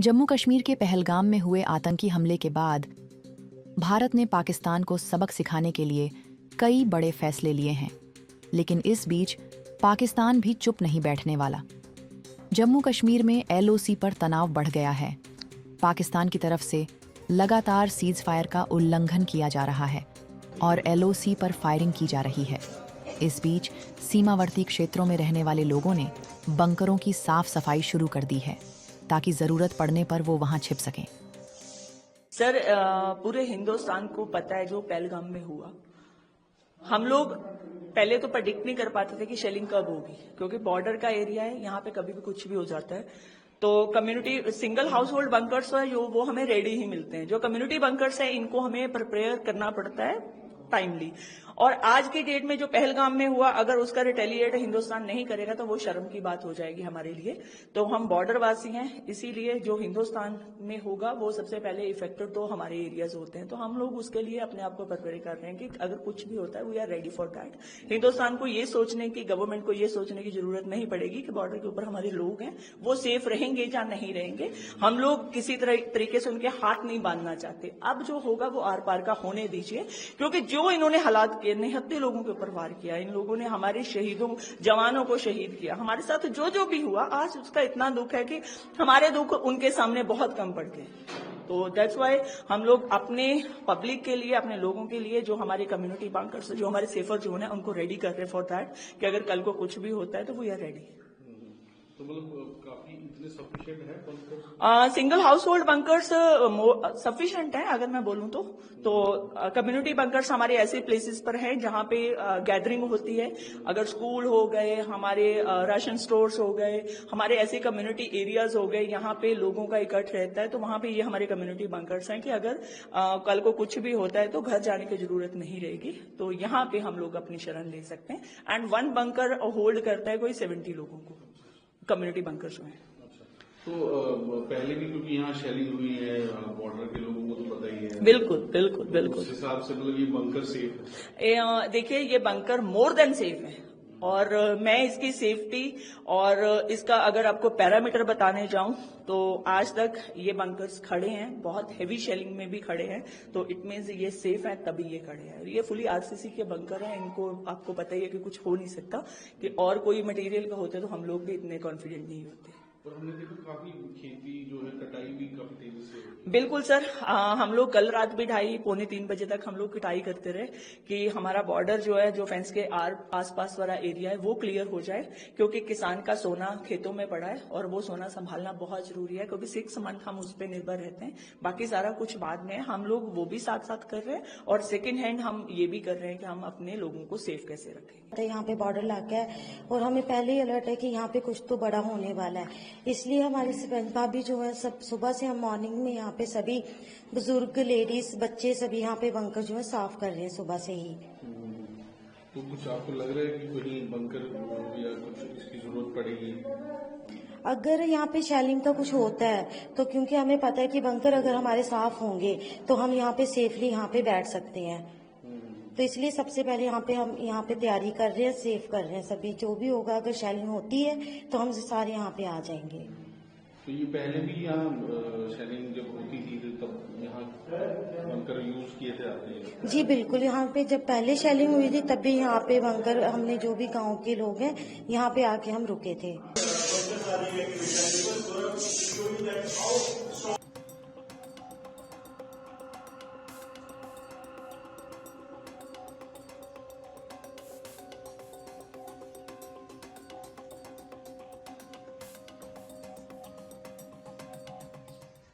जम्मू कश्मीर के पहलगाम में हुए आतंकी हमले के बाद भारत ने पाकिस्तान को सबक सिखाने के लिए कई बड़े फैसले लिए हैं, लेकिन इस बीच पाकिस्तान भी चुप नहीं बैठने वाला। जम्मू कश्मीर में LOC पर तनाव बढ़ गया है। पाकिस्तान की तरफ से लगातार सीज फायर का उल्लंघन किया जा रहा है और LOC पर फायरिंग की जा रही है। इस बीच सीमावर्ती क्षेत्रों में रहने वाले लोगों ने बंकरों की साफ सफाई शुरू कर दी है ताकि जरूरत पड़ने पर वो वहां छिप सकें। सर, पूरे हिंदुस्तान को पता है जो पहलगाम में हुआ। हम लोग पहले तो प्रेडिक्ट नहीं कर पाते थे कि शेलिंग कब होगी, क्योंकि बॉर्डर का एरिया है, यहाँ पे कभी भी कुछ भी हो जाता है। तो community single house hold bunkers है जो वो हमें रेडी ही मिलते हैं। जो कम्युनिटी बंकर्स है इनको हमें प्रिपेयर करना पड़ता है टाइमली। और आज की डेट में जो पहलगाम में हुआ, अगर उसका रिटेलिएट हिंदुस्तान नहीं करेगा तो वो शर्म की बात हो जाएगी हमारे लिए। तो हम बॉर्डरवासी हैं, इसीलिए जो हिंदुस्तान में होगा वो सबसे पहले इफेक्टेड तो हमारे एरियाज होते हैं। तो हम लोग उसके लिए अपने आप को प्रिपेयर कर रहे हैं कि अगर कुछ भी होता है we are ready for that. Hindustan को ये सोचने की, गवर्नमेंट को ये सोचने की जरूरत नहीं पड़ेगी कि बॉर्डर के ऊपर हमारे लोग हैं, वो सेफ रहेंगे या नहीं रहेंगे। हम लोग किसी तरीके से उनके हाथ नहीं बांधना चाहते। अब जो होगा वो आर पार का होने दीजिए, क्योंकि जो इन्होंने हालात किए, निहत्थे लोगों के ऊपर वार किया, इन लोगों ने हमारे शहीदों, जवानों को शहीद किया। हमारे साथ जो भी हुआ आज उसका इतना दुख है कि हमारे दुख उनके सामने बहुत कम पड़ गए। तो दैट्स वाई हम लोग अपने पब्लिक के लिए, अपने लोगों के लिए, जो हमारे कम्युनिटी बंकर्स, जो हमारे सेफर जोन है, उनको रेडी कर रहे फॉर दैट कि अगर कल को कुछ भी होता है तो वी आर रेडी। तो मतलब काफी इतने सफिशिएंट है bunkers? Single house hold bunkers sufficient है अगर मैं बोलूं तो। कम्युनिटी बंकर्स हमारे ऐसे प्लेसेस पर हैं जहां पे गैदरिंग होती है। अगर स्कूल हो गए, हमारे राशन स्टोर्स हो गए, हमारे ऐसे कम्युनिटी एरियाज हो गए, यहाँ पे लोगों का इकट्ठ रहता है, तो वहां पे ये हमारे कम्युनिटी बंकर्स हैं कि अगर कल को कुछ भी होता है तो घर जाने की जरूरत नहीं रहेगी। तो यहाँ पे हम लोग अपनी शरण ले सकते हैं। एंड वन बंकर होल्ड करता है कोई 70 लोगों को, कम्युनिटी बंकर्स में। तो पहले भी क्योंकि यहाँ शेलिंग हुई है, बॉर्डर के लोगों को तो पता ही है। बिल्कुल बिल्कुल बिल्कुल। उस हिसाब से मतलब ये बंकर सेफ है? देखिए, ये बंकर मोर देन सेफ है। और मैं इसकी सेफ्टी और इसका अगर आपको पैरामीटर बताने जाऊं तो आज तक ये बंकर्स खड़े हैं, बहुत हेवी शेलिंग में भी खड़े हैं, तो इट मीन्स ये सेफ है तभी ये खड़े हैं। ये फुली RCC के बंकर हैं, इनको आपको पता ही है कि कुछ हो नहीं सकता। कि और कोई मटेरियल का होते तो हम लोग भी इतने कॉन्फिडेंट नहीं होते। और हमने देखा काफी खेती जो है, कटाई भी काफी तेजी से होती है। बिल्कुल सर, हम लोग कल रात भी 2:30-3 बजे तक हम लोग कटाई करते रहे कि हमारा बॉर्डर जो है, जो फेंस के आसपास वाला एरिया है वो क्लियर हो जाए, क्योंकि किसान का सोना खेतों में पड़ा है और वो सोना संभालना बहुत जरूरी है, क्योंकि 6 मंथ हम उस पर निर्भर रहते हैं। बाकी सारा कुछ बाद में हम लोग वो भी साथ साथ कर रहे हैं, और सेकेंड हैंड हम ये भी कर रहे हैं कि हम अपने लोगों को सेफ कैसे रखें। यहाँ पे बॉर्डर इलाका है और हमें पहले ही अलर्ट है कि यहाँ पे कुछ तो बड़ा होने वाला है, इसलिए हमारे सरपंच भाभी जो है सब सुबह से हम मॉर्निंग में यहाँ पे सभी बुजुर्ग, लेडीज, बच्चे सभी यहाँ पे बंकर जो है साफ कर रहे हैं सुबह से ही। तो कुछ आपको लग रहा है कि कहीं बंकर या कुछ इसकी जरूरत पड़ेगी? अगर यहाँ पे शेलिंग का कुछ होता है तो क्योंकि हमें पता है कि बंकर अगर हमारे साफ होंगे तो हम यहाँ पे सेफली यहाँ पे बैठ सकते हैं, तो इसलिए सबसे पहले हम यहाँ पे तैयारी कर रहे हैं, सेफ कर रहे हैं सभी। जो भी होगा, अगर शेलिंग होती है तो हम सारे यहाँ पे आ जाएंगे। तो ये पहले भी यहाँ शेलिंग जब होती थी तब यहाँ बंकर यूज किए थे आपने? जी बिल्कुल, यहाँ पे जब पहले शेलिंग हुई थी तब भी यहाँ पे बंकर, हमने जो भी गांव के लोग हैं यहाँ पे आके हम रुके थे।